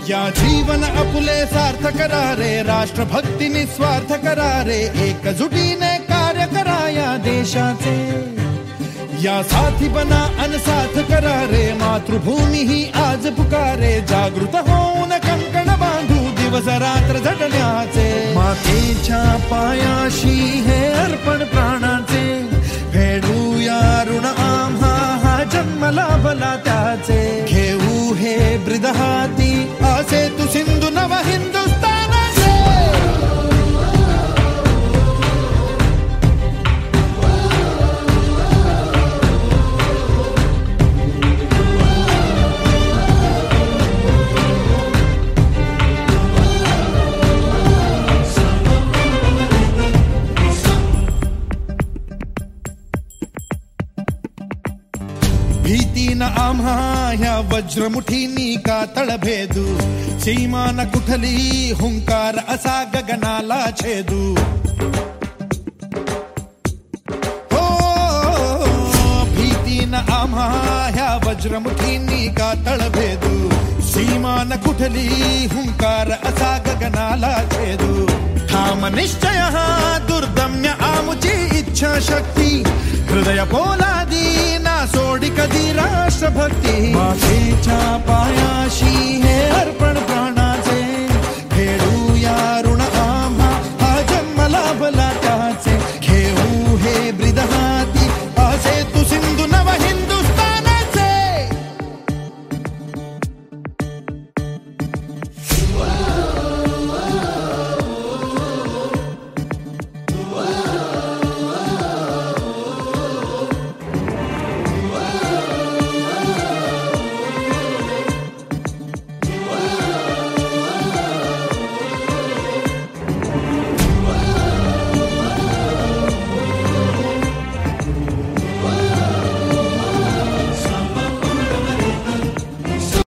या जीवन आपुले सार्थ करा रे, राष्ट्रभक्ती निस्वार्थ करा रे, एकजुटीने कार्य करा या देशाचे. या साथी बना अन साथ करा रे, मातृभूमी ही आज पुकारे. जागृत होऊन कंकण बांधू दिवस रात्र झटण्याचे. मातेच्या पायाशी हे अर्पण प्राणाचे, फेडूया ऋण आम्हा हा जन्म लाभला त्याचे. घेऊ हे ब्रिद हाती असे तू सिंधू नव हिंदुस्थानाचे. भीतीन आम्हा ह्या वज्रमुठीनी का तळभेदू. सीमा न कुठली हुंकार असा गगनाला छेदू. हो भीतीन आम्हा ह्या वज्रमुठीनी का तळभेदू. सीमा न कुठली हुंकार असा गगनाला छेदू. ठाम निश्चय हा दुर्दम्य आमुची इच्छा शक्ती. हृदय पोलादी ना सोडी कधी राष्ट्रभक्ती. मातेच्या पायाशी हे अर्पण